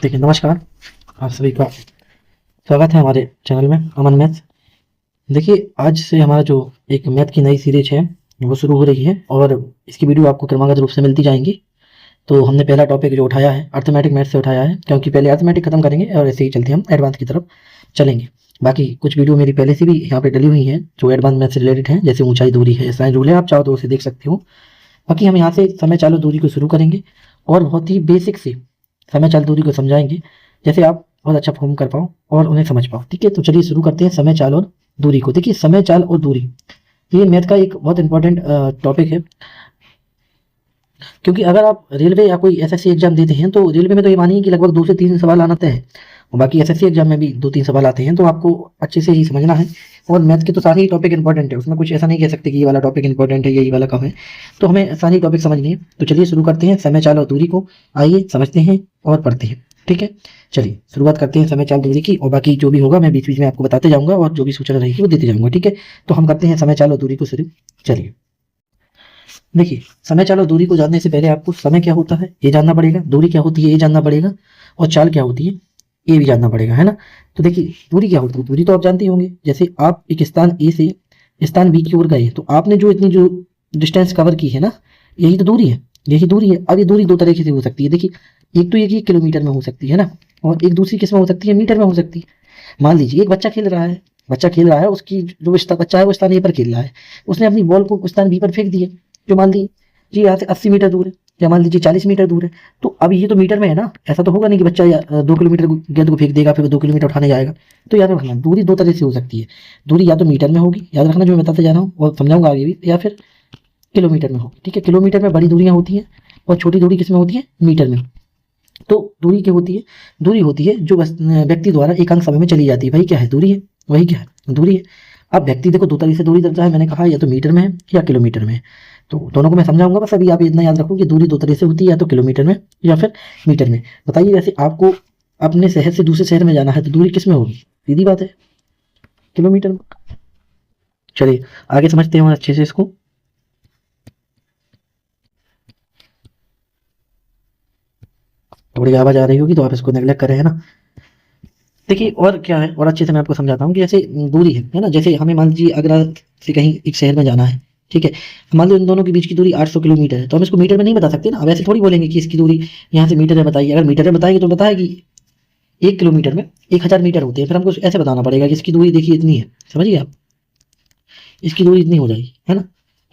देखिए, नमस्कार। आप सभी का स्वागत है हमारे चैनल में अमन मैथ। देखिए, आज से हमारा जो एक मैथ की नई सीरीज है वो शुरू हो रही है और इसकी वीडियो आपको क्रमागत रूप से मिलती जाएंगी। तो हमने पहला टॉपिक जो उठाया है अर्थमेटिक मैथ से उठाया है, क्योंकि पहले अर्थमेटिक खत्म करेंगे और ऐसे ही चलते हम एडवांस की तरफ चलेंगे। बाकी कुछ वीडियो मेरी पहले से भी यहाँ पे डली हुई हैं जो एडवांस मैथ से रिलेटेड हैं, जैसे ऊंचाई, दूरी है, साइन रूल है, आप चाहो तो उसे देख सकते हो। बाकी हम यहाँ से समय चालो दूरी को शुरू करेंगे और बहुत ही बेसिक से समय चाल दूरी को समझाएंगे, जैसे आप बहुत अच्छा परफॉर्म कर पाओ और उन्हें समझ पाओ। ठीक है, तो चलिए शुरू करते हैं समय चाल और दूरी को। देखिए, समय चाल और दूरी ये मैथ का एक बहुत इंपॉर्टेंट टॉपिक है, क्योंकि अगर आप रेलवे या कोई एसएससी एग्जाम देते हैं तो रेलवे में तो ये मानिए कि लगभग 2 से 3 सवाल आना तय है, और बाकी एसएससी एग्जाम में भी 2-3 सवाल आते हैं, तो आपको अच्छे से ही समझना है। और मैथ के तो सारे ही टॉपिक इंपॉर्टेंट है, उसमें कुछ ऐसा नहीं कह सकते कि ये वाला टॉपिक इंपॉर्टेंट है, यही वाला कम है। तो हमें सारे टॉपिक समझने हैं। तो चलिए शुरू करते हैं समय चाल और दूरी को। आइए समझते हैं और पढ़ते हैं। ठीक है, चलिए शुरुआत करते हैं समय चाल दूरी की, और बाकी जो भी होगा मैं बीच बीच में आपको बताते जाऊंगा और जो भी सूचना रहेगी वो देते जाऊंगा। ठीक है, तो हम करते हैं समय चाल और दूरी को शुरू। चलिए, देखिए, समय चाल और दूरी को जानने से पहले आपको समय क्या होता है ये जानना पड़ेगा, दूरी क्या होती है ये जानना पड़ेगा, और चाल क्या होती है ये भी जानना पड़ेगा, है ना। तो देखिए, दूरी क्या होती है, दूरी तो आप जानते होंगे। जैसे आप एक स्थान ए से स्थान बी की ओर गए, तो आपने जो इतनी जो डिस्टेंस कवर की है ना, यही तो दूरी है, यही दूरी है। अब ये दूरी दो तरीके से हो सकती है। देखिए, एक तो ये कि किलोमीटर में हो सकती है ना, और एक दूसरी किस में हो सकती है, मीटर में हो सकती है। मान लीजिए एक बच्चा खेल रहा है, उसकी जो बच्चा है वो स्थान ए पर खेल रहा है, उसने अपनी बॉल को स्थान बी पर फेंक दी है, जो मान लीजिए जी यहाँ से 80 मीटर दूर है, या मान लीजिए 40 मीटर दूर है। तो अब ये तो मीटर में है ना, ऐसा तो होगा नहीं कि बच्चा 2 किलोमीटर गेंद को फेंक देगा फिर 2 किलोमीटर उठाने जाएगा। तो याद रखना, दूरी दो तरह से हो सकती है। दूरी या तो मीटर में होगी, याद रखना जो मैं बताते जा रहा हूँ और समझाऊंगा आगे भी, या फिर किलोमीटर में होगी। ठीक है, किलोमीटर में बड़ी दूरियां होती हैं और छोटी दूरी किस में होती है, मीटर में। तो दूरी क्या होती है, दूरी होती है जो व्यक्ति द्वारा एकांक समय में चली जाती है, वही क्या है, दूरी है। वही क्या है, दूरी है। अब व्यक्ति देखो दो तरीके से दूरी दर्जा है, मैंने कहा या तो मीटर में है या किलोमीटर में है। तो दोनों को मैं समझाऊंगा, बस अभी आप इतना याद रखो कि दूरी दो तरह से होती है, या तो किलोमीटर में या फिर मीटर में। बताइए, जैसे आपको अपने शहर से दूसरे शहर में जाना है तो दूरी किस में होगी, सीधी बात है, किलोमीटर में। चलिए आगे समझते हैं और अच्छे से इसको। थोड़ी आवाज आ रही होगी तो आप इसको नेगलेक्ट करें, है ना। देखिए, और क्या है, और अच्छे से मैं आपको समझाता हूँ कि जैसे दूरी है ना, जैसे हमें मान लीजिए आगरा से कहीं एक शहर में जाना है। ठीक है, मान लो इन दोनों के बीच की दूरी 800 किलोमीटर है, तो हम इसको मीटर में नहीं बता सकते ना। अब ऐसे थोड़ी बोलेंगे कि इसकी दूरी यहाँ से मीटर में बताइए। अगर मीटर में बताएंगे तो बताएगी 1 किलोमीटर में 1000 मीटर होते हैं, फिर हमको ऐसे बताना पड़ेगा कि इसकी दूरी देखिए इतनी है, समझिए आप, इसकी दूरी इतनी हो जाएगी, है ना।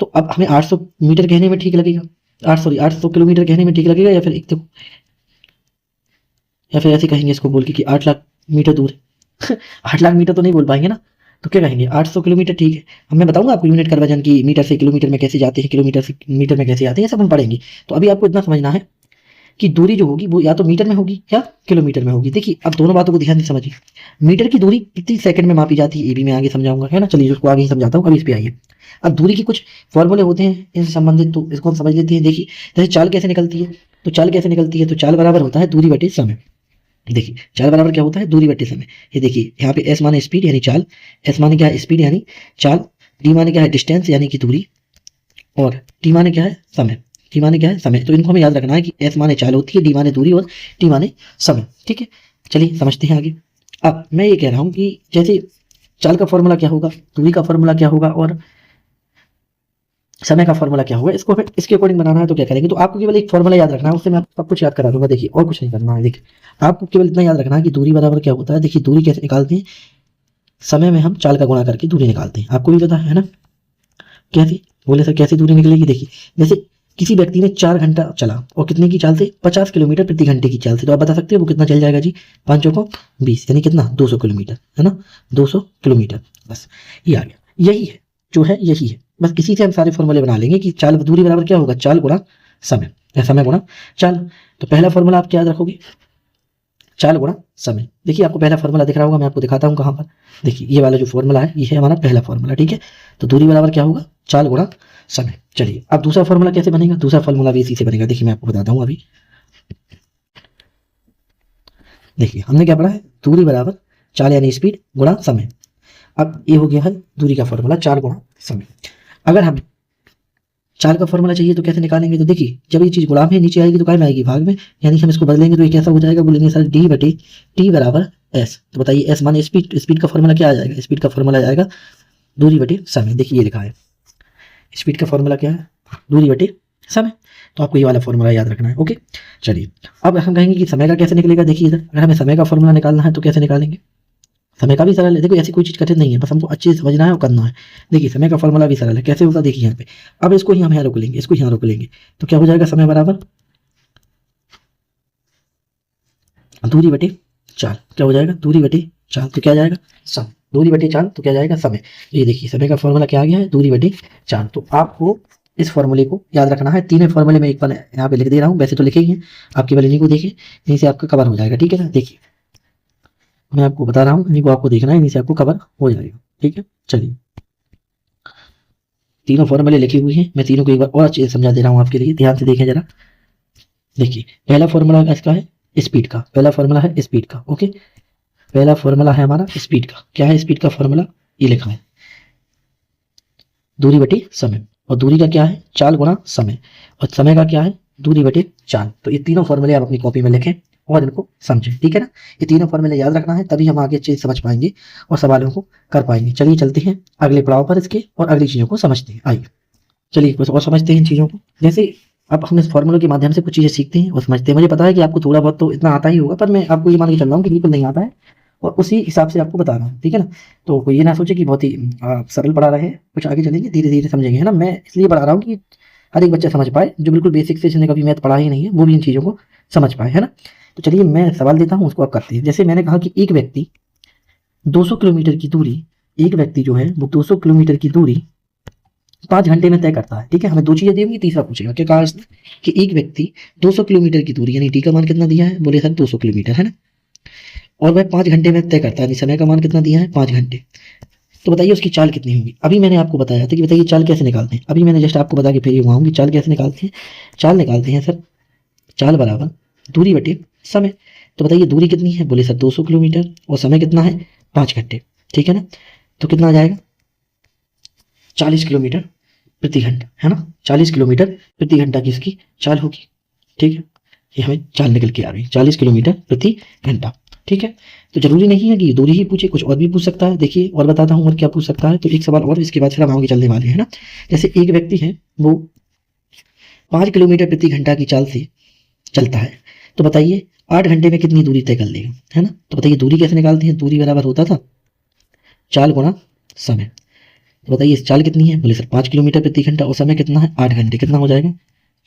तो अब हमें 800 मीटर कहने में ठीक लगेगा, 800 किलोमीटर कहने में ठीक लगेगा, या फिर एक तो, या फिर ऐसे कहेंगे इसको बोल के कि 8 लाख मीटर दूर है 8 लाख मीटर तो नहीं बोल पाएंगे ना, तो क्या कहेंगे, 800 किलोमीटर। ठीक है, अब मैं बताऊंगा आपको यूनिट कन्वर्जन की, मीटर से किलोमीटर में कैसे जाते हैं, किलोमीटर से मीटर में कैसे आते हैं, सब हम पढ़ेंगे। तो अभी आपको इतना समझना है कि दूरी जो होगी वो या तो मीटर में होगी या किलोमीटर में होगी। देखिए, अब दोनों बातों को ध्यान से समझिए। मीटर की दूरी कितनी सेकंड में मापी जाती है ये भी मैं आगे समझाऊंगा, है ना। चलिए उसको आगे ही समझाता हूँ, अभी इस पे आइए। अब दूरी के कुछ फॉर्मूले होते हैं इनसे संबंधित, तो इसको हम समझ लेते हैं। देखिए, जैसे चाल कैसे निकलती है, तो चाल कैसे निकलती है, तो चाल बराबर होता है दूरी बटे समय। देखिए, चाल बराबर क्या होता है, दूरी बटे समय। ये देखिए यहाँ पे एस माने स्पीड यानी चाल, एस माने क्या है, स्पीड यानी चाल, डी माने क्या है, डिस्टेंस यानी कि दूरी, और टी माने क्या है, समय। टी माने क्या है, समय। तो इनको हमें याद रखना है कि एस माने चाल होती है, डी माने दूरी, और टी माने समय। ठीक है, चलिए समझते हैं आगे। अब मैं ये कह रहा हूँ कि जैसे चाल का फॉर्मूला क्या होगा, दूरी का फॉर्मूला क्या होगा, और समय का फॉर्मूला क्या होगा, इसको फिर इसके अकॉर्डिंग बनाना है तो क्या करेंगे। तो आपको केवल एक फॉर्मूला याद रखना है, उससे मैं आपको सब कुछ याद करा दूंगा। देखिए, और कुछ नहीं करना है। देखिए, आपको केवल इतना याद रखना है कि दूरी बराबर क्या होता है। देखिए, दूरी कैसे निकालते हैं, समय में हम चाल का गुणा करके दूरी निकालते हैं, आपको भी पता है ना। कैसे बोले सर, कैसे दूरी निकलेगी। देखिए, जैसे किसी व्यक्ति ने 4 घंटा चला और कितने की चाल से, 50 किलोमीटर प्रति घंटे की चाल से, तो आप बता सकते हो वो कितना चल जाएगा जी, 5 चौको 20, यानी कितना, 200 किलोमीटर, है ना, 200 किलोमीटर। बस ये आ गया, यही है जो है, यही है। बस इसी से हम सारे फॉर्मूले बना लेंगे कि चाल दूरी बराबर क्या होगा, चाल गुणा समय, या समय गुणा चाल। तो पहला फॉर्मूला आप क्या याद रखोगे, चाल गुणा समय। देखिए, आपको पहला फॉर्मूला दिख रहा होगा, मैं आपको दिखाता हूँ कहाँ पर। देखिए, ये वाला जो फॉर्मूला है ये है हमारा पहला फॉर्मूला। ठीक है, तो दूरी बराबर क्या होगा, चाल गुणा समय। चलिए, अब दूसरा फॉर्मूला कैसे बनेगा, दूसरा फॉर्मूला भी इसी से बनेगा। देखिए, मैं आपको बताता हूँ अभी। देखिए, हमने क्या पढ़ा है, दूरी बराबर चाल यानी स्पीड गुणा समय। अब ये हो गया है दूरी का फॉर्मूला, चाल गुणा समय। अगर हम चाल का फॉर्मूला चाहिए तो कैसे निकालेंगे? तो देखिए जब ये चीज़ गुणाम है नीचे आएगी तो काय में आएगी? भाग में। यानी हम इसको बदलेंगे तो ये कैसा हो जाएगा? बोलेंगे सर डी बटे टी बराबर एस। तो बताइए एस माने स्पीड, स्पीड का फॉर्मूला क्या आ जाएगा? स्पीड का फॉर्मूला आ जाएगा दूरी बटे समय। देखिए ये लिखा है स्पीड का फॉर्मूला क्या है? दूरी बटे समय। तो आपको ये वाला फॉर्मूला याद रखना है। ओके चलिए अब हम कहेंगे कि समय का कैसे निकलेगा। देखिए इधर अगर हमें समय का फॉर्मूला निकालना है तो कैसे निकालेंगे? समय का भी सरल है। देखो ऐसी कोई चीज़ कठिन नहीं है, बस हमको अच्छे से समझना है और करना है। देखिए समय का फॉर्मूला भी सरल है। कैसे होगा देखिए यहाँ पे। अब इसको ही हम यहाँ रोक लेंगे, इसको यहाँ रोक लेंगे तो क्या हो जाएगा? समय बराबर दूरी बटे चाल। क्या हो जाएगा? दूरी बटे चाल। तो क्या जाएगा? समय। दूरी बटे चाल तो क्या जाएगा? समय। तो ये देखिए समय का फॉर्मूला क्या आ गया है? दूरी बटे चाल। तो आपको इस फॉर्मूले को याद रखना है। तीनों फॉर्मूले में एक बार यहाँ पे लिख दे रहा हूँ, वैसे तो लिखे ही हैं, आप केवल इन्हीं को देखें, यहीं से आपका कवर हो जाएगा। ठीक है ना? देखिए मैं आपको बता रहा हूँ, इन्हीं को आपको देखना है, इन्हीं से आपको कवर हो जाएगा। ठीक है चलिए तीनों फॉर्मूले लिखे हुए हैं, मैं तीनों को एक बार और अच्छे से समझा दे रहा हूँ आपके लिए। ध्यान से देखें जरा। देखिए पहला फॉर्मूला इसका है स्पीड का, पहला फॉर्मूला है स्पीड का। ओके पहला फॉर्मूला है हमारा स्पीड का। क्या है स्पीड का फॉर्मूला? ये लिखा है दूरी बटे समय। और दूरी का क्या है? चाल गुणा समय। और समय का क्या है? दूरी बटे चाल। तो ये तीनों फॉर्मूले आप अपनी कॉपी में लिखें और इनको समझें। ठीक है ना? ये तीनों फॉर्मूले याद रखना है, तभी हम आगे अच्छे से समझ पाएंगे और सवालों को कर पाएंगे। चलिए चलते हैं अगले पड़ाव पर इसके और अगली चीज़ों को समझते हैं। आइए चलिए कुछ और समझते हैं इन चीज़ों को। जैसे अब हम इस फॉर्मूले के माध्यम से कुछ चीज़ें सीखते हैं और समझते हैं। मुझे पता है कि आपको थोड़ा बहुत तो इतना आता ही होगा, पर मैं आपको ये मान के चल रहा हूँ कि बिल्कुल नहीं आता है और उसी हिसाब से आपको बता रहा हूँ। ठीक है ना? तो कोई ये ना सोचे कि बहुत ही सरल पढ़ा रहे हैं, कुछ आगे चलेंगे धीरे धीरे समझेंगे। है ना? मैं इसलिए पढ़ा रहा हूँ कि हर एक बच्चा समझ पाए, जो बिल्कुल बेसिक से जिसने कभी मैथ पढ़ा ही नहीं है वो भी इन चीज़ों को समझ पाए। है ना? तो चलिए मैं सवाल देता हूँ, उसको आप करते हैं। जैसे मैंने कहा कि एक व्यक्ति 200 किलोमीटर की दूरी, एक व्यक्ति जो है वो 200 किलोमीटर की दूरी 5 घंटे में तय करता है। ठीक है? हमें दो चीज़ें दी होंगी, तीसरा पूछेगा। क्या कहा इसने कि एक व्यक्ति 200 किलोमीटर की दूरी, यानी टी का मान कितना दिया है? बोले सर 200 किलोमीटर। है ना? और वह 5 घंटे में तय करता है, समय का मान कितना दिया है? 5 घंटे। तो बताइए उसकी चाल कितनी होगी? अभी मैंने आपको बताया था कि बताइए चाल कैसे निकालते हैं। अभी मैंने जस्ट आपको बता के फिर वहाँ कि चाल कैसे निकालते हैं। चाल निकालते हैं सर चाल बराबर दूरी बटे समय। तो बताइए दूरी कितनी है? बोले सर 200 किलोमीटर और समय कितना है? 5 घंटे। ठीक है ना? तो कितना आ जाएगा? 40 किलोमीटर प्रति घंटा। है ना? 40 किलोमीटर प्रति घंटा की इसकी चाल होगी। ठीक है? ये हमें चाल निकल के आ रही है 40 किलोमीटर प्रति घंटा। ठीक है? तो जरूरी नहीं है कि दूरी ही पूछे, कुछ और भी पूछ सकता है। देखिए और बताता हूँ और क्या पूछ सकता है। तो एक सवाल और, इसके बाद फिर हम आगे चलने वाले हैं ना। जैसे एक व्यक्ति है वो 5 किलोमीटर प्रति घंटा की चाल से चलता है, तो बताइए 8 घंटे में कितनी दूरी तय कर लेगा? है ना? तो बताइए दूरी कैसे निकालते हैं? दूरी बराबर होता था चाल गुणा समय। तो बताइए इस चाल कितनी है? बोले सर 5 किलोमीटर प्रति घंटा और समय कितना है? 8 घंटे। कितना हो जाएगा?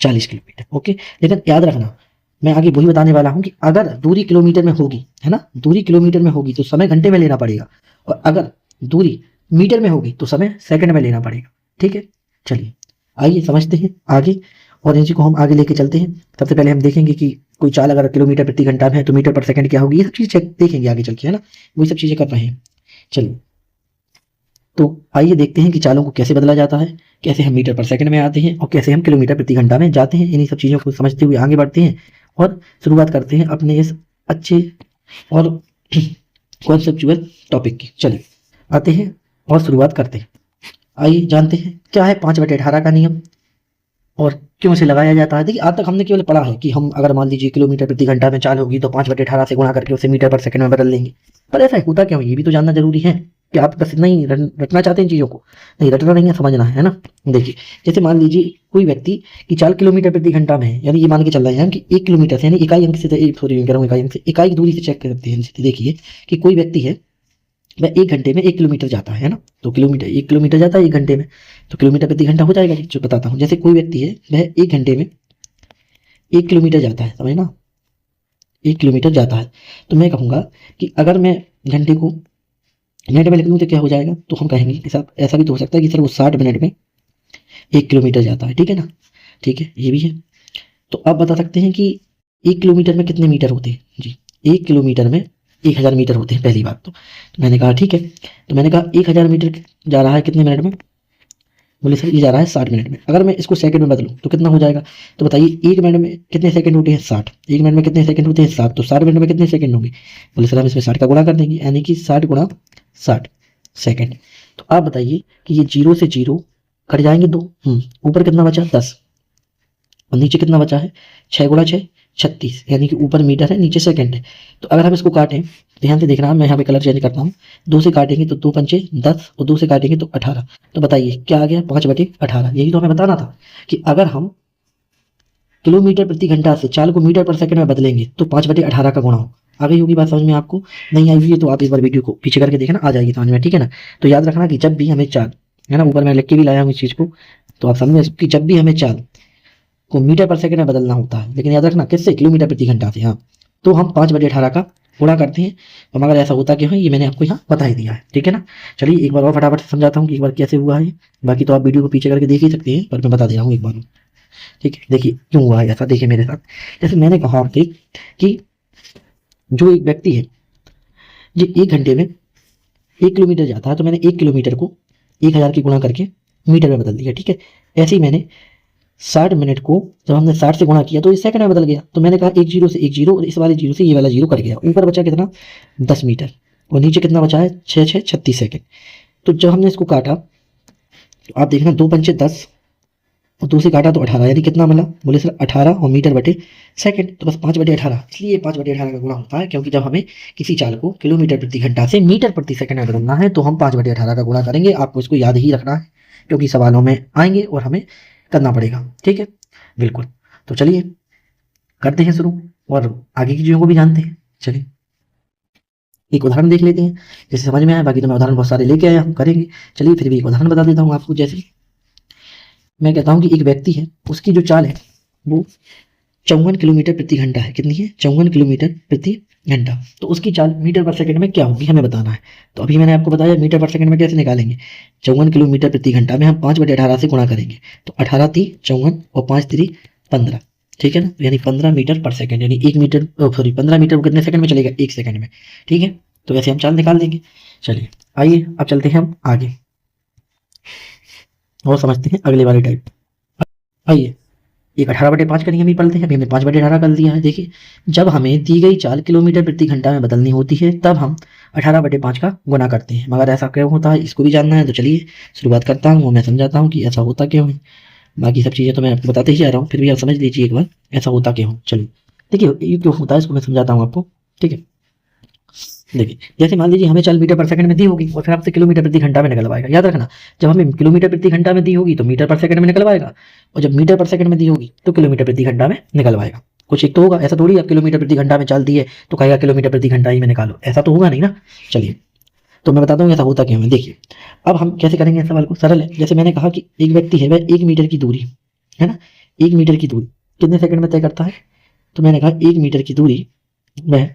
40 किलोमीटर। ओके लेकिन याद रखना मैं आगे वही बताने वाला हूँ कि अगर दूरी किलोमीटर में होगी, है ना, दूरी किलोमीटर में होगी तो समय घंटे में लेना पड़ेगा, और अगर दूरी मीटर में होगी तो समय सेकंड में लेना पड़ेगा। ठीक है? चलिए आइए समझते हैं आगे और इसी को हम आगे लेके चलते हैं। सबसे पहले हम देखेंगे कि कोई चाल अगर किलोमीटर प्रति घंटा में है तो मीटर पर सेकंड क्या होगी, ये सब चीज़ देखेंगे आगे चल के। है ना? वही सब चीज़ें कर रहे हैं। चलिए तो आइए देखते हैं कि चालों को कैसे बदला जाता है, कैसे हम मीटर पर सेकंड में आते हैं और कैसे हम किलोमीटर प्रति घंटा में जाते हैं। इन्हीं सब चीज़ों को समझते हुए आगे बढ़ते हैं और शुरुआत करते हैं अपने इस अच्छे और कॉन्सेप्चुअल टॉपिक की। चलिए आते हैं और शुरुआत करते हैं। आइए जानते हैं क्या है 5/18 का नियम और क्यों से लगाया जाता है। देखिए आज तक हमने केवल पढ़ा है कि हम अगर मान लीजिए किलोमीटर प्रति घंटा में चाल होगी तो 5/18 से गुणा करके उसे मीटर पर सेकंड में बदल देंगे, पर ऐसा होता क्यों, ये भी तो जानना जरूरी है। कि आप बस इतना ही रटना चाहते हैं इन चीज़ों को? नहीं, रटना नहीं है, समझना है ना। देखिए जैसे मान लीजिए कोई व्यक्ति की चाल किलोमीटर प्रति घंटा में है, यानी ये मान के चल रहे हैं कि 1 किलोमीटर से, यानी इकाई अंक से, सॉरी मैं कह रहा हूँ इकाई अंक से, इकाई दूरी से चेक करते हैं। देखिए कि कोई व्यक्ति है वह 1 घंटे में 1 किलोमीटर जाता है ना, तो किलोमीटर 1 किलोमीटर जाता है 1 घंटे में, तो किलोमीटर प्रति घंटा हो जाएगा। जो बताता हूँ, जैसे कोई व्यक्ति है वह 1 घंटे में 1 किलोमीटर जाता है, समझना 1 किलोमीटर जाता है, तो मैं कहूँगा कि अगर मैं घंटे को मिनट में लिख लूँ तो क्या हो जाएगा, तो हम कहेंगे कि साहब ऐसा भी तो हो सकता है कि सर वो 60 मिनट में 1 किलोमीटर जाता है। ठीक है ना? ठीक है, ये भी है। तो आप बता सकते हैं कि 1 किलोमीटर में कितने मीटर होते हैं? जी 1 किलोमीटर में 1000 मीटर होते हैं पहली बात तो मैंने कहा ठीक है, तो मैंने कहा 1000 मीटर जा रहा है कितने मिनट में? बोले सर ये जा रहा है 60 मिनट में। अगर मैं इसको सेकंड में बदलूँ तो कितना हो जाएगा? तो बताइए 1 मिनट में कितने सेकंड होते हैं? 60। 1 मिनट में कितने सेकंड होते हैं? 60। तो 60 मिनट में कितने सेकंड होंगे? बोले सर हम इसमें 60 का गुणा कर देंगे, यानी कि 60 गुणा 60 सेकंड। तो आप बताइए कि ये 0 से 0 कट जाएंगे 2। ऊपर कितना बचा 10 और नीचे कितना बचा है 6 गुणा 6 36, यानी कि ऊपर मीटर है नीचे सेकंड है। तो अगर हम इसको काटें, ध्यान से देखना, मैं यहाँ पे कलर चेंज करता हूँ। 2 से काटेंगे तो 2 पंचे 10 और 2 से काटेंगे तो 18। तो बताइए क्या आ गया 5/18। यही तो हमें बताना था कि अगर हम किलोमीटर प्रति घंटा से चाल को मीटर पर सेकंड में बदलेंगे तो 5/18 का गुणा हो। आ गई होगी बात समझ में आपको? नहीं आई हुई है तो आप एक बार वीडियो को पीछे करके देखना, आ जाएगी समझ में, ठीक है ना। तो याद रखना कि जब भी हमें चाल, है ना, ऊपर मैं लिख के भी लाया हूँ इस चीज़ को, तो आप समझ कि जब भी हमें चाल को मीटर पर सेकंड में बदलना होता है, लेकिन याद रखना किससे, किलोमीटर प्रति घंटा से, हाँ, तो हम 5/18 का गुणा करते हैं। और मगर ऐसा होता क्यों है ये मैंने आपको यहाँ बता ही दिया है, ठीक है ना। चलिए एक बार और फटाफट से समझाता हूँ कि एक बार कैसे हुआ है। बाकी तो आप वीडियो को पीछे करके देख ही सकते हैं, पर मैं बता दे रहा हूँ एक बार, ठीक है। देखिए क्यों हुआ है ऐसा, देखिए मेरे साथ। जैसे मैंने कहा आपसे कि जो एक व्यक्ति है जो 1 घंटे में 1 किलोमीटर जाता है, तो मैंने 1 किलोमीटर को 1000 की गुणा करके मीटर में बदल दिया, ठीक है। ऐसे ही मैंने 60 मिनट को जब हमने 60 से गुणा किया तो ये सेकंड में बदल गया। तो मैंने कहा एक जीरो से एक जीरो और इस वाले जीरो से ये वाला जीरो कट गया। ऊपर बचा कितना 10 मीटर और नीचे कितना बचा है 6 6 36 सेकंड। तो जब हमने इसको काटा तो आप देखना 2 पंचे 10 और 2 से काटा तो 18, यानी कितना मिला, बोले सर 18 और मीटर बटे सेकंड, तो बस 5/18। इसलिए 5/18 का गुणा होता है, क्योंकि जब हमें किसी चाल को किलोमीटर प्रति घंटा से मीटर प्रति सेकंड में बदलना है तो हम 5/18 का गुणा करेंगे। आपको इसको याद ही रखना है क्योंकि सवालों में आएंगे और हमें करना पड़ेगा, ठीक है, बिल्कुल। तो चलिए करते हैं शुरू और आगे की चीज़ों को भी जानते हैं। चलिए एक उदाहरण देख लेते हैं, जैसे समझ में आया। बाकी तो मैं उदाहरण बहुत सारे लेके आया हूँ, करेंगे। चलिए फिर भी एक उदाहरण बता देता हूँ आपको। जैसे मैं कहता हूँ कि एक व्यक्ति है, उसकी जो चाल है वो 54 किलोमीटर प्रति घंटा है। कितनी है 54 किलोमीटर प्रति घंटा। तो उसकी चाल मीटर पर सेकंड में क्या होगी हमें बताना है। तो अभी मैंने आपको बताया मीटर पर सेकंड में कैसे निकालेंगे। 54 किलोमीटर प्रति घंटा में हम 5/18 से गुणा करेंगे, तो 18 × 3 = 54 और 5 × 3 = 15, ठीक है ना। यानी 15 मीटर पर सेकंड, यानी 1 मीटर, सॉरी 15 मीटर को कितने सेकंड में चलेगा 1 सेकंड में, ठीक है। तो वैसे हम चाल निकाल देंगे। चलिए आइए अब चलते हैं हम आगे और समझते हैं अगले वाले टाइप। आइए एक 18/5 का नियम ही पढ़ते हैं। अभी हमने 5/18 कर दिया है। देखिए जब हमें दी गई चाल किलोमीटर प्रति घंटा में बदलनी होती है तब हम 18/5 का गुणा करते हैं। मगर ऐसा क्यों होता है इसको भी जानना है, तो चलिए शुरुआत करता हूँ, मैं समझाता हूँ कि ऐसा होता क्यों है। बाकी सब चीज़ें तो मैं आपको बताते ही जा रहा हूँ, फिर भी आप समझ लीजिए एक बार ऐसा होता क्यों। चलिए देखिए ये क्यों होता है इसको मैं समझाता हूँ आपको, ठीक है। देखिए जैसे मान लीजिए हमें चाल मीटर पर सेकंड में दी होगी और फिर आपसे किलोमीटर प्रति घंटा में निकलवाएगा। याद रखना जब हमें किलोमीटर प्रति घंटा में दी होगी तो मीटर पर सेकंड में निकलवाएगा, और जब मीटर पर सेकंड में दी होगी तो किलोमीटर प्रति घंटा में निकलवाएगा। कुछ एक तो होगा, ऐसा थोड़ी आप किलोमीटर प्रति घंटा में चाल दी है तो कहेगा किलोमीटर प्रति घंटा ही में निकालो, ऐसा तो होगा नहीं ना। चलिए तो मैं बताता हूँ ऐसा होता क्यों है। देखिए अब हम कैसे करेंगे इस सवाल को, सरल है। जैसे मैंने कहा कि एक व्यक्ति है वह 1 मीटर की दूरी, है ना, 1 मीटर की दूरी कितने सेकंड में तय करता है। तो मैंने कहा 1 मीटर की दूरी वह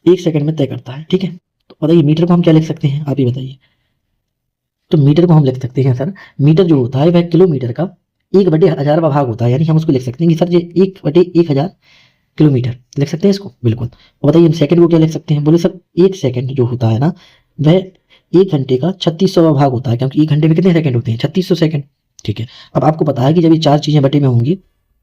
1 सेकंड में तय करता है, ठीक है। तो बताइए मीटर को हम क्या लिख सकते हैं, आप ही बताइए। तो मीटर को हम लिख सकते हैं सर, मीटर जो होता है वह किलोमीटर का 1/1000 भाग होता है, यानी हम उसको लिख सकते हैं कि सर ये 1/1000 किलोमीटर लिख सकते हैं इसको, बिल्कुल। और बताइए हम सेकंड को क्या लिख सकते हैं। बोले सर 1 सेकंड जो होता है ना वह 1 घंटे का 3600वां भाग होता है, क्योंकि 1 घंटे में कितने सेकंड होते हैं 3600 सेकंड, ठीक है। अब आपको पता है कि जब ये 4 चीजें बटे में होंगी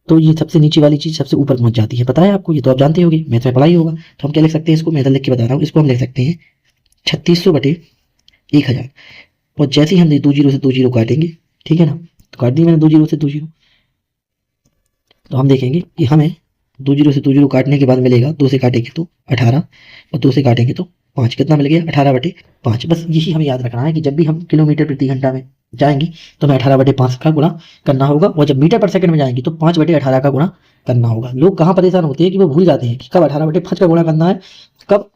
तो ये सबसे नीचे वाली चीज सबसे ऊपर पहुंच जाती है, पता है आपको, ये तो आप जानते होंगे, मैथ में पढ़ा ही होगा। तो हम क्या लिख सकते हैं इसको, मैं इधर लिख के बता रहा हूँ, इसको हम लिख सकते हैं 3600/1000। और जैसे ही हम 2 जीरो से 2 जीरो काटेंगे, ठीक है ना, तो काट दी मैंने 2 जीरो से 2 जीरो, तो हम देखेंगे कि हमें 2 जीरो से 2 जीरो काटने के बाद मिलेगा, 2 से काटेंगे तो 18 और 2 से काटेंगे तो 5, कितना मिल गया 18/5। बस यही हमें याद रखना है कि जब भी हम किलोमीटर प्रति घंटा में जाएंगे तो हमें 18/5 का गुणा करना होगा, और जब मीटर पर सेकंड में जाएंगे तो 5/18 का गुणा करना होगा। लोग कहाँ परेशान होते हैं कि वो भूल जाते हैं कि कब 18/5 का गुणा करना है, कब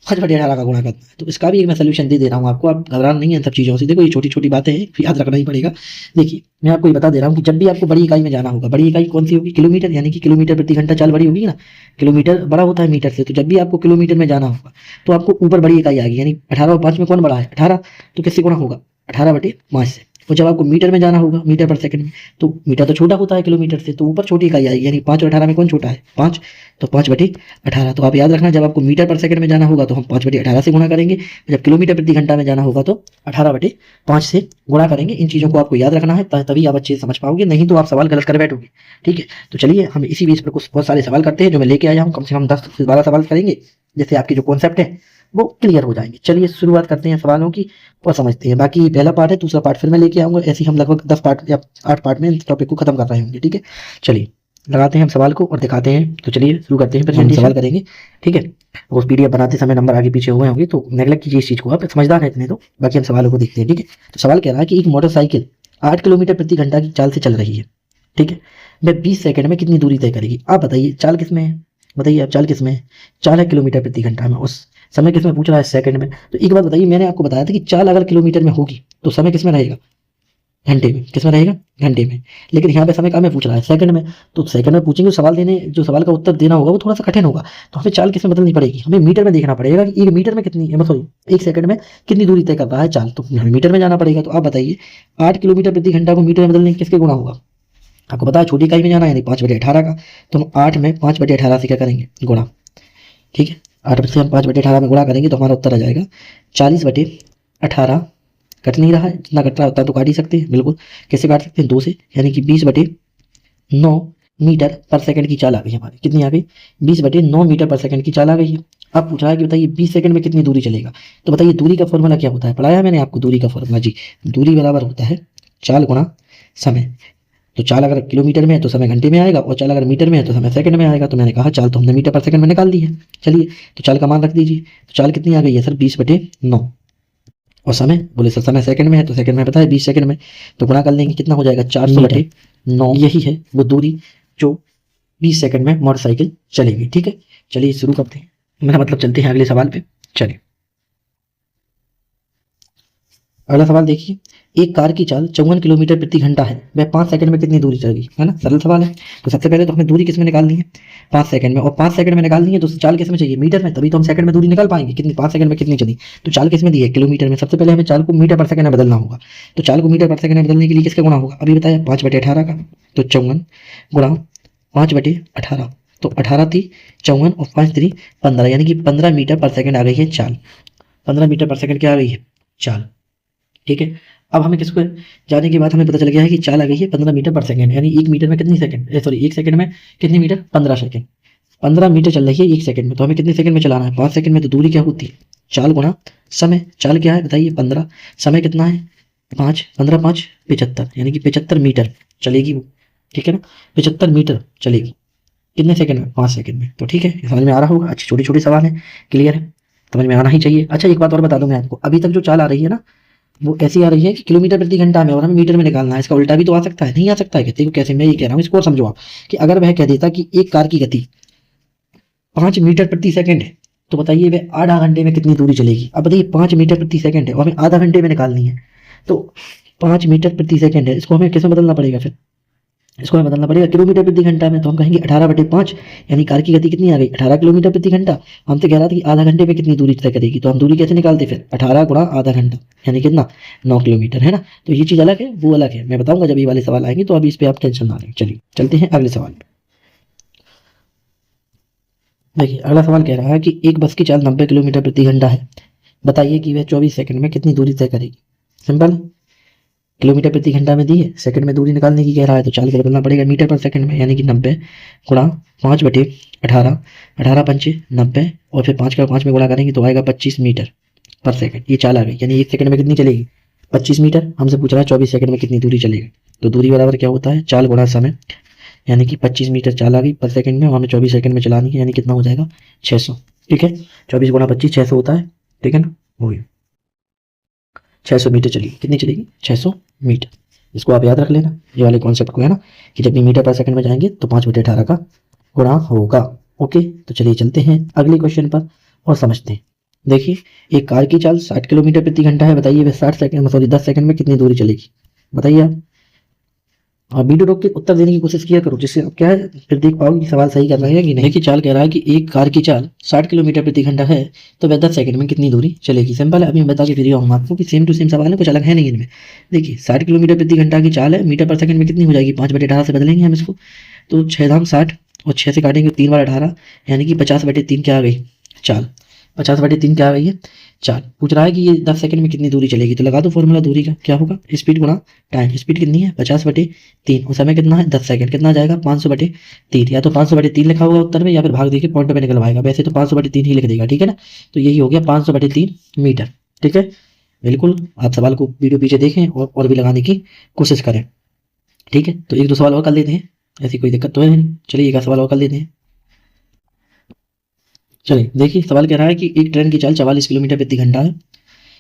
5/18 का गुणा करना है। तो इसका भी एक मैं सोल्यूशन दे रहा हूँ आपको, आप घबराना नहीं है इन सब चीज़ों से। देखो ये छोटी छोटी बातें हैं, याद रखना ही पड़ेगा। देखिए मैं आपको ये बता दे रहा हूँ कि जब भी आपको बड़ी इकाई में जाना होगा, बड़ी इकाई कौन सी होगी, किलोमीटर, यानी कि किलोमीटर प्रति घंटा चाल बड़ी होगी ना, किलोमीटर बड़ा होता है मीटर से। तो जब भी आपको किलोमीटर में जाना होगा तो आपको ऊपर बड़ी इकाई आएगी, यानी 18 और 5 में कौन बड़ा है 18, तो किससे गुणा होगा 18/5 से। और जब आपको मीटर में जाना होगा, मीटर पर सेकंड में, तो मीटर तो छोटा होता है किलोमीटर से, तो ऊपर छोटी इकाई आएगी, यानी 5 और 18 में कौन छोटा है 5, तो 5/18। तो आप याद रखना जब आपको मीटर पर सेकंड में जाना होगा तो हम 5/18 से गुणा करेंगे, जब किलोमीटर प्रति घंटा में जाना होगा तो 18/5 से गुणा करेंगे। इन चीज़ों को आपको याद रखना है, तभी आप अच्छे से समझ पाओगे, नहीं तो आप सवाल गलत कर बैठोगे, ठीक है। तो चलिए हम इसी बेस पर कुछ बहुत सारे सवाल करते हैं जो मैं लेके आया हूँ, कम से कम 10 से 12 सवाल करेंगे, जैसे आपकी जो कॉन्सेप्ट है वो क्लियर हो जाएंगे। चलिए शुरुआत करते हैं सवालों की और समझते हैं। बाकी पहला पार्ट है, दूसरा पार्ट फिर मैं लेके आऊंगा। ऐसे ही हम लगभग 10 पार्ट या 8 पार्ट में इस टॉपिक को खत्म कर रहे होंगे। ठीक है, चलिए लगाते हैं हम सवाल को और दिखाते हैं। तो चलिए शुरू करते हैं, हम सवाल करेंगे। ठीक है, उस पीडीएफ बनाते समय नंबर आगे पीछे हुए होंगे तो नेगलेक्ट कीजिए इस चीज को, आप समझदार है इतने तो। बाकी हम सवालों को देखते हैं। ठीक है, तो सवाल कह रहा है कि एक मोटरसाइकिल 8 किलोमीटर प्रति घंटा की चाल से चल रही है। ठीक है, वह 20 सेकंड में कितनी दूरी तय करेगी? आप बताइए चाल किस में है, बताइए आप चाल किस में है? चाल है किलोमीटर प्रति घंटा में, उस समय किस में पूछ रहा है? सेकंड में। तो एक बात बताइए, मैंने आपको बताया था कि चाल अगर किलोमीटर में होगी तो समय किस में रहेगा? घंटे में। किस में रहेगा? घंटे में। लेकिन यहाँ पे समय कहाँ में पूछ रहा है? सेकंड में। तो सेकंड में पूछेंगे, सवाल देने जो सवाल का उत्तर देना होगा वो थोड़ा सा कठिन होगा। तो हमें चाल किस में बदलनी पड़ेगी? हमें मीटर में देखना पड़ेगा कि एक मीटर में कितनी, सॉरी, एक सेकंड में कितनी दूरी तय कर रहा है चाल। तो हमें मीटर में जाना पड़ेगा। तो आप बताइए 8 किलोमीटर प्रति घंटा को मीटर में बदलने किसके गुणा होगा? आपको पता है छोटी इकाई में जाना है, यानी 5/18 का। तो हम 8 में 5/18 से क्या करेंगे? गुणा। ठीक है, 8 से हम 5/18 में गुणा करेंगे तो हमारा उत्तर आ जाएगा 40/18। कट नहीं रहा है, जितना कट रहा है उतना तो काट ही सकते हैं। बिल्कुल, कैसे काट सकते हैं? 2 से, यानी कि 20/9 मीटर पर सेकंड की चाल आ गई हमारी। कितनी आ गई? 20/9 मीटर पर सेकंड की चाल आ गई है। अब पूछ रहा है कि बताइए 20 सेकंड में कितनी दूरी चलेगा। तो बताइए दूरी का फॉर्मूला क्या होता है? पढ़ाया मैंने आपको दूरी का फॉर्मूला जी। दूरी बराबर होता है चाल गुणा समय। तो चाल अगर किलोमीटर में है तो समय घंटे में आएगा, और चाल अगर मीटर में है तो समय सेकंड में आएगा। तो मैंने कहा चाल तो हमने मीटर पर सेकंड में निकाल दी है। चलिए, तो चाल का मान रख दीजिए। तो चाल कितनी आ गई है सर? 20/9। और समय, बोले सर समय सेकंड में है तो सेकंड में पता है 20 सेकंड में, तो गुणा कर लेंगे। कितना हो जाएगा? 400/9। यही है वो दूरी जो 20 सेकंड में मोटरसाइकिल चलेगी। ठीक है, चलिए शुरू करते हैं, मेरा मतलब चलते हैं अगले सवाल पे। चलिए अगला सवाल देखिए, एक कार की चाल 54 किलोमीटर प्रति घंटा है, वह 5 सेकंड में कितनी दूरी चलेगी? है ना, सरल सवाल है। तो सबसे पहले तो हमें दूरी किस में निकालनी है? 5 सेकंड में। और 5 सेकंड में निकालनी है तो चाल किस में चाहिए? मीटर में। तभी तो हम सेकंड में दूरी निकाल पाएंगे। कितनी? 5 सेकंड में कितनी चली? तो चाल किस में दी है? किलोमीटर में। सबसे पहले हमें चाल को मीटर पर सेकंड में बदलना होगा। तो चाल को मीटर पर सेकंड में बदलने के लिए किसका गुणा होगा? अभी बताया 5/18 का। तो 54 गुणा 5/18। तो 18 थी 54 और 5 3 15, यानी कि 15 मीटर पर सेकंड आ गई है चाल। 15 मीटर पर सेकंड क्या आ गई है? चाल। ठीक है, अब हमें किसको जाने के बाद हमें पता चल गया है कि चाल आ गई है 15 मीटर पर सेकंड, यानी 1 मीटर में कितनी सेकंड, सॉरी 1 सेकंड में कितनी मीटर? 15 सेकंड। 15 मीटर चल रही है 1 सेकंड में, तो हमें कितने सेकंड में चलाना है? 5 सेकंड में। तो दूरी क्या होती है? चाल गुणा समय। चाल क्या है बताइए? 15। समय कितना है? 5। 15 5 75, यानी कि 75 मीटर चलेगी वो। ठीक है ना, 75 मीटर चलेगी कितने सेकंड में? 5 सेकंड में। तो ठीक है, समझ में आ रहा होगा। अच्छी छोटी छोटी सवाल है, क्लियर है, समझ में आना ही चाहिए। अच्छा एक बात और बता दूं मैं आपको, अभी तक जो चाल आ रही है ना वो ऐसी आ रही है कि किलोमीटर प्रति घंटा में, और हमें मीटर में निकालना है। इसका उल्टा भी तो आ सकता है, नहीं आ सकता है? कहते कैसे? मैं ये कह रहा हूँ, इसको और समझो आप, कि अगर वह कह देता कि एक कार की गति 5 मीटर प्रति सेकंड है, तो बताइए वह आधा घंटे में कितनी दूरी चलेगी? अब बताइए 5 मीटर प्रति सेकंड है और हमें आधा घंटे में निकालनी है। तो 5 मीटर प्रति सेकंड है, इसको हमें किस में बदलना पड़ेगा? फिर इसको हमें बदलना पड़ेगा किलोमीटर प्रति घंटा में। तो हम कहेंगे 18/5, यानी कार की गति कितनी आ गई? 18 किलोमीटर प्रति घंटा। हमसे कह रहा था कि आधा घंटे में कितनी दूरी तय करेगी, तो हम दूरी कैसे निकालते? फिर 18 गुणा आधा घंटा, यानी कितना? 9 किलोमीटर, है ना। तो ये चीज़ अलग है, वो अलग है, मैं बताऊंगा जब ये वाले सवाल आएंगे, तो अभी इस पर आप टेंशन ना लें। चलिए चलते हैं अगले सवाल पे। देखिए अगला सवाल कह रहा है कि एक बस की चाल 90 किलोमीटर प्रति घंटा है, बताइए कि वह 24 सेकंड में कितनी दूरी तय करेगी? सिंपल, किलोमीटर प्रति घंटा में दी है, सेकंड में दूरी निकालने की कह रहा है, तो चाल को बदलना पड़ेगा मीटर पर सेकंड में, यानी कि 90 गुणा 5/18, 18 पंचे 90, और फिर 5 का 5 में गुणा करेंगे तो आएगा 25 मीटर पर सेकंड। ये चाल आ गई, यानी 1 सेकंड में कितनी चलेगी? 25 मीटर। हमसे पूछ रहा है 24 सेकंड में कितनी दूरी चलेगी। तो दूरी बराबर क्या होता है? चाल गुणा समय, यानी कि 25 मीटर चाल आ गई पर सेकंड में, हमें 24 सेकंड में चलानी है, यानी कितना हो जाएगा? 600। ठीक है, 24 गुणा 25 600 होता है। ठीक है ना, हो गया 600 मीटर चलेगी। कितनी चलेगी? 600 मीटर। इसको आप याद रख लेना, ये वाले कॉन्सेप्ट को, है ना, कि जब भी मीटर पर सेकंड में जाएंगे तो 5/18 का गुणा होगा। ओके, तो चलिए चलते हैं अगले क्वेश्चन पर और समझते हैं। देखिए, एक कार की चाल 60 किलोमीटर प्रति घंटा है, बताइए वह 60 सेकंड, सॉरी 10 सेकंड में कितनी दूरी चलेगी? बताइए आप। और वीडियो रोक के उत्तर देने की कोशिश किया करो, जिससे आप क्या है फिर देख पाओगे कि सवाल सही कर रहे हैं कि नहीं। देखिए चाल कह रहा है कि एक कार की चाल 60 किलोमीटर प्रति घंटा है, तो वह 10 सेकंड में कितनी दूरी चलेगी? सिंपल है, अभी मैं बता के फिर आऊँगा आपको कि सेम टू सेम सवाल है, कुछ अलग है नहीं इनमें। देखिए 60 किलोमीटर प्रति घंटा की चाल है, मीटर पर सेकंड में कितनी हो जाएगी? 5/18 से बदलेंगे हम इसको, तो 6 दाम 60 और 6 से काटेंगे 3 बार 18, यानी कि 50/3 क्या आ गई? चाल। 50/3 क्या आ गई है, 4। पूछ रहा है कि ये 10 सेकंड में कितनी दूरी चलेगी, तो लगा दो फॉर्मूला दूरी का, क्या होगा, स्पीड गुणा टाइम। स्पीड कितनी है 50/3 और समय कितना है 10 सेकंड, कितना आ जाएगा 500/3। या तो 500/3 लिखा होगा उत्तर में, या फिर भाग देके पॉइंट पे निकलवाएगा, वैसे तो 500/3 ही लिख देगा, ठीक है ना। तो यही हो गया 500/3 मीटर, ठीक है। बिल्कुल आप सवाल को वीडियो पीछे देखें और भी लगाने की कोशिश करें, ठीक है। तो 1-2 सवाल और कर लेते हैं, ऐसी कोई दिक्कत तो है नहीं। चलिए एक सवाल और कर लेते हैं। चलिए देखिए, सवाल कह रहा है कि एक ट्रेन की चाल 44 किलोमीटर प्रति घंटा है,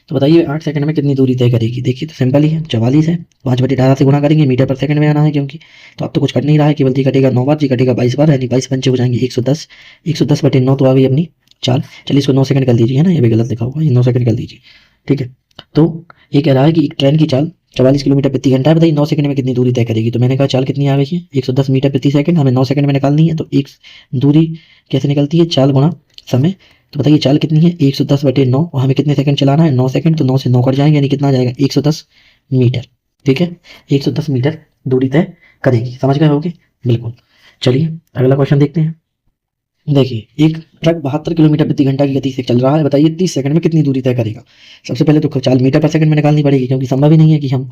तो बताइए 8 सेकंड में कितनी दूरी तय करेगी। देखिए तो सिंपल ही है, 44 है, 5/18 से गुणा करेंगे, मीटर पर सेकंड में आना है क्योंकि। तो अब तो कुछ कट नहीं रहा है, केवल जी कटेगा 9 बार, जी कटेगा 22 बार, यानी 22 पंचे हो जाएंगे 110। 110/9 तो आ गई अपनी चाल। चलिए इसको 9 सेकंड कर दीजिए, है ना, ये भी गलत लिखा होगा, ये 9 सेकंड कर दीजिए, ठीक है। तो ये कह रहा है कि एक ट्रेन की चाल 44 किलोमीटर प्रति घंटा है, बताइए 9 सेकंड में कितनी दूरी तय करेगी। तो मैंने कहा चाल कितनी आ गई है 110 मीटर प्रति सेकंड, हमें 9 सेकंड में निकालनी है। तो एक दूरी कैसे निकलती है, चाल गुणा समय। तो बताइए चाल कितनी है 110/9 और हमें कितने सेकंड चलाना है 9 सेकंड, तो 9 से 9 कट जाएंगे, यानी कितना आ जाएगा 110 मीटर, ठीक है। 110 मीटर दूरी तय करेगी, समझ गए होगे, बिल्कुल। चलिए अगला क्वेश्चन देखते हैं। देखिए एक ट्रक 72 किलोमीटर प्रति घंटा की गति से चल रहा है, बताइए 30 सेकंड में कितनी दूरी तय करेगा। सबसे पहले तो चाल मीटर पर सेकंड में निकालनी पड़ेगी, क्योंकि संभव ही नहीं है कि हम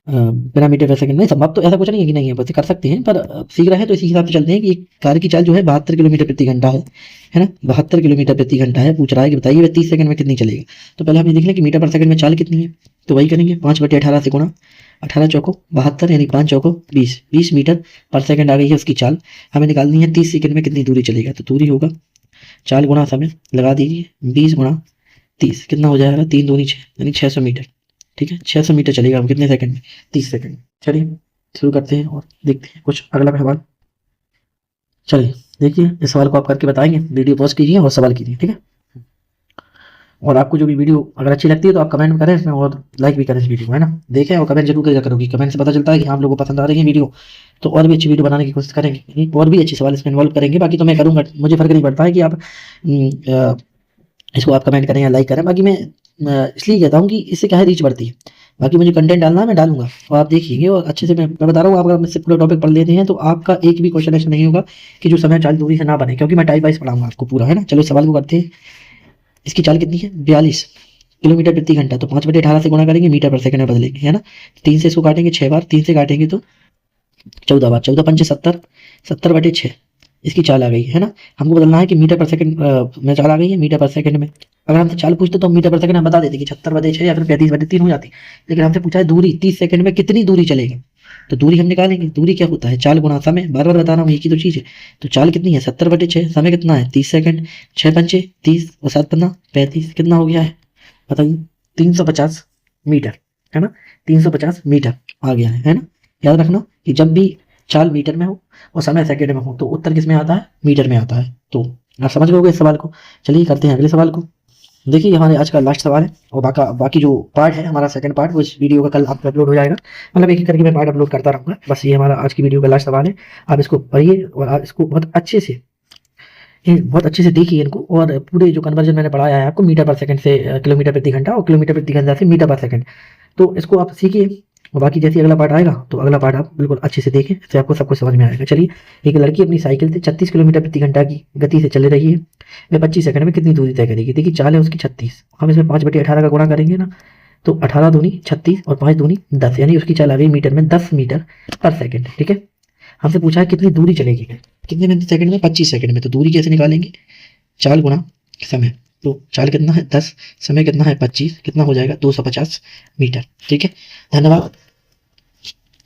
बिना मीटर पर सेकंड, नहीं संभव तो ऐसा कुछ नहीं है कि नहीं है, वैसे कर सकते हैं, पर सीख रहे हैं तो इसी हिसाब से चलते हैं कि एक कार की चाल जो है 72 किलोमीटर प्रति घंटा है ना, 72 किलोमीटर प्रति घंटा है। पूछ रहा है कि बताइए वह 30 सेकंड में कितनी चलेगा। तो पहले हम ये देख लें कि मीटर पर सेकंड में चाल कितनी है, तो वही करेंगे 5/18 से गुणा, 18 चौको 72, यानी 5 चौको 20 मीटर पर सेकंड आ गई है उसकी चाल। हमें निकालनी है 30 सेकंड में कितनी दूरी चलेगा। तो दूरी होगा चाल गुणा समय, लगा दीजिए 20 गुणा 30, कितना हो जाएगा 3 दूनी 6, यानी 600 मीटर, ठीक है। 600 मीटर चलेगा हम कितने सेकंड में, 30 सेकंड में। चलिए शुरू करते हैं और देखते हैं कुछ अगला सवाल। चलिए देखिए इस सवाल को आप करके बताएंगे, वीडियो पॉज कीजिए और सवाल कीजिए, ठीक है। और आपको जो भी वीडियो अगर अच्छी लगती है तो आप कमेंट करें इसमें और लाइक भी करें इस वीडियो को, है ना। देखें और कमेंट जरूर करिएगा, करोगी कमेंट से पता चलता है कि आप लोगों को पसंद आ रही है वीडियो, तो और भी अच्छी वीडियो बनाने की कोशिश करेंगे, और भी अच्छे सवाल इसमें इन्वॉल्व करेंगे। बाकी तो मैं करूँगा, मुझे फर्क नहीं पड़ता है कि आप इसको आप कमेंट करें या लाइक करें। बाकी मैं इसलिए कहता हूँ कि इससे क्या है, रीच बढ़ती है। बाकी मुझे कंटेंट डालना है, मैं डालूंगा और आप देखिएंगे और अच्छे से। मैं बता रहा हूँ, आप अगर मुझसे पूरा टॉपिक पढ़ लेते हैं तो आपका एक भी क्वेश्चन ऐसा नहीं होगा कि जो समय चाल दूरी से ना बने, क्योंकि मैं टाइप वाइज पढ़ाऊंगा आपको पूरा, है ना। चलो सवाल को करते हैं। इसकी चाल कितनी है 42 किलोमीटर प्रति घंटा, तो 5/18 से गुणा करेंगे, मीटर पर सेकंड में बदलेंगे, है ना। 3 से इसको काटेंगे 6 बार, 3 से काटेंगे तो 14 बार, 14 पंचे 70, 70/6 इसकी चाल आ गई, है ना। हमको बदलना है कि मीटर पर सेकंड में चाल आ गई है, मीटर पर सेकंड में। अगर हमसे चाल पूछते तो हम मीटर पर सेकंड में बता देते कि 76/6 या फिर 35/3 हो जाती, लेकिन हमसे पूछा है दूरी 30 सेकंड में कितनी दूरी चलेगा। तो दूरी हम निकालेंगे, दूरी क्या होता है चाल गुणा समय, बार बार बता रहा हूँ एक ही तो चीज़ है। तो चाल कितनी है 70/6, समय कितना है 30 सेकंड, 6 पंचे 30 और 7 पंजा 35, कितना हो गया है बताइए 350 मीटर, है ना। 350 मीटर आ गया है ना। याद रखना कि जब भी चाल मीटर में हो और समय सेकंड में हो तो उत्तर किस में आता है, मीटर में आता है। तो आप समझ गए इस सवाल को। चलिए करते हैं अगले सवाल को। देखिए हमारे आज का लास्ट सवाल है, और बाकी जो पार्ट है हमारा सेकंड पार्ट, वो इस वीडियो का कल आपको अपलोड हो जाएगा। मतलब एक एक करके मैं पार्ट अपलोड करता रहूँगा। बस ये हमारा आज की वीडियो का लास्ट सवाल है। आप इसको पढ़िए और आप इसको बहुत अच्छे से देखिए इनको, और पूरे जो कन्वर्जन मैंने पढ़ाया है आपको मीटर पर सेकंड से किलोमीटर प्रति घंटा और किलोमीटर प्रति घंटा से मीटर पर सेकंड, तो इसको आप सीखिए। और बाकी जैसे अगला पार्ट आएगा तो अगला पार्ट आप बिल्कुल अच्छे से देखें, इससे आपको सब कुछ समझ में आएगा। चलिए, एक लड़की अपनी साइकिल से 36 किलोमीटर प्रति घंटा की गति से चल रही है, वह 25 सेकंड में कितनी दूरी तय करेगी। देखिए चाल है उसकी 36, हम इसमें 5/18 का गुणा करेंगे ना, तो 18 दूनी 36 और 5 दूनी 10, यानी उसकी चाल आ गई मीटर में 10 मीटर पर सेकंड, ठीक है। हमसे पूछा है कितनी दूरी चलेगी, कितने सेकंड में 25 सेकंड में। तो दूरी कैसे निकालेंगे, चाल गुणा समय। तो चाल कितना है 10, समय कितना है 25, कितना हो जाएगा 250 मीटर, ठीक है। धन्यवाद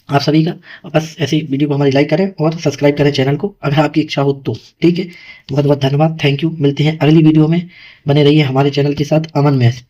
आप सभी का। बस ऐसी वीडियो को हमारी लाइक करें और सब्सक्राइब करें चैनल को अगर आपकी इच्छा हो तो, ठीक है। बहुत बहुत धन्यवाद, थैंक यू। मिलते हैं अगली वीडियो में, बने रहिए हमारे चैनल के साथ अमन मैथ।